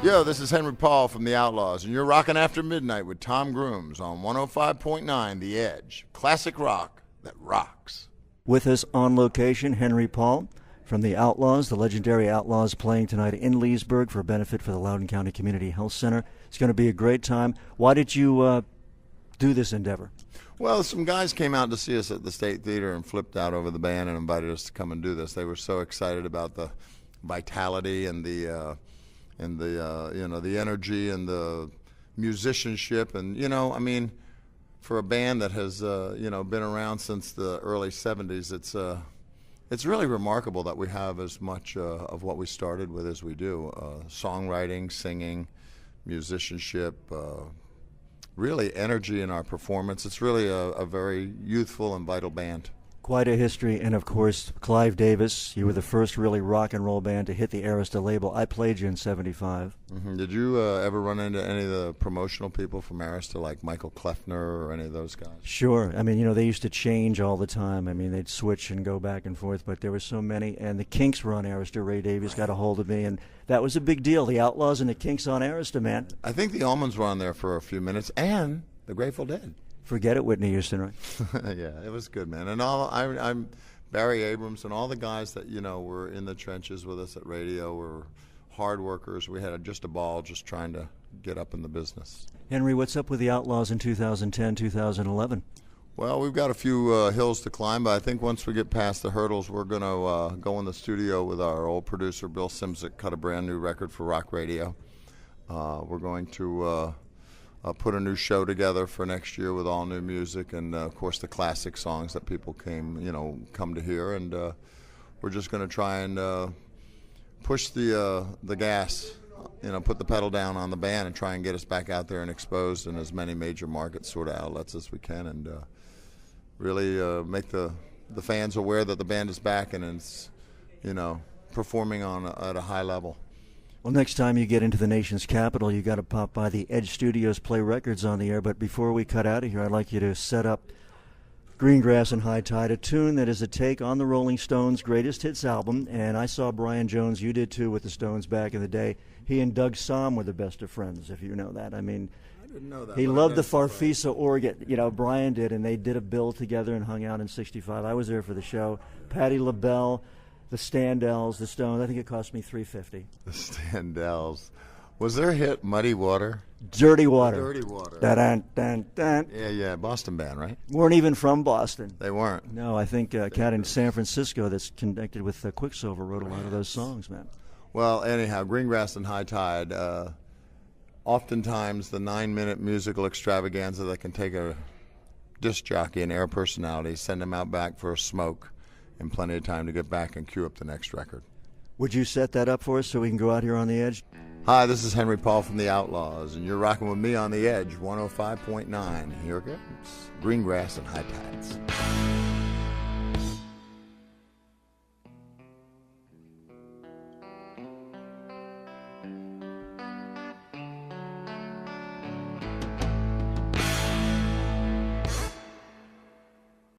Yo, this is Henry Paul from the Outlaws, and you're rocking After Midnight with Tom Grooms on 105.9 The Edge. Classic rock that rocks. With us on location, Henry Paul from the Outlaws, the legendary Outlaws, playing tonight in Leesburg for a benefit for the Loudoun County Community Health Center. It's going to be a great time. Why did you do this endeavor? Well, some guys came out to see us at the State Theater and flipped out over the band and invited us to come and do this. They were so excited about the vitality and the energy and the musicianship, and for a band that has been around since the early '70s, it's really remarkable that we have as much of what we started with as we do: songwriting, singing, musicianship, really energy in our performance. It's really a very youthful and vital band. Quite a history, and of course, Clive Davis. You were the first really rock and roll band to hit the Arista label. I played you in '75. Mm-hmm. Did you ever run into any of the promotional people from Arista, like Michael Kleffner or any of those guys? Sure. They used to change all the time. They'd switch and go back and forth, but there were so many. And the Kinks were on Arista. Ray Davies got a hold of me, and that was a big deal. The Outlaws and the Kinks on Arista, man. I think the Allmans were on there for a few minutes, and the Grateful Dead. Forget it, Whitney Houston, right? Yeah, it was good, man. And I'm Barry Abrams and all the guys that were in the trenches with us at radio were hard workers. We had just a ball, just trying to get up in the business. Henry, what's up with the Outlaws in 2010, 2011? Well, we've got a few hills to climb, but I think once we get past the hurdles, we're going to go in the studio with our old producer, Bill Simzik, cut a brand new record for rock radio. We're going to put a new show together for next year with all new music and, of course, the classic songs that people come to hear. And we're just going to try and push the gas, put the pedal down on the band and try and get us back out there and exposed in as many major market sort of outlets as we can, and really make the fans aware that the band is back and it's, performing at a high level. Well, next time you get into the nation's capital, you got to pop by the Edge Studios, play records on the air. But before we cut out of here, I'd like you to set up Greengrass and High Tide, a tune that is a take on the Rolling Stones' greatest hits album. And I saw Brian Jones, you did too, with the Stones back in the day. He and Doug Somm were the best of friends, if you know that. I didn't know that. He loved the Farfisa organ. Brian did, and they did a bill together and hung out in '65. I was there for the show. Patti LaBelle, the Standells, the Stones. I think it cost me $350. The Standells. Was their hit Muddy Water? Dirty Water. Dirty Water. Dun, dun, dun. Yeah, Boston band, right? Weren't even from Boston. They weren't. No, I think a cat in San Francisco that's connected with Quicksilver wrote a lot of those songs, man. Well, anyhow, Greengrass and High Tide, oftentimes the 9-minute musical extravaganza that can take a disc jockey and air personality, send them out back for a smoke, and plenty of time to get back and cue up the next record. Would you set that up for us so we can go out here on the Edge? Hi, this is Henry Paul from the Outlaws, and you're rocking with me on the Edge, 105.9. Here it comes, Greengrass and High Tides.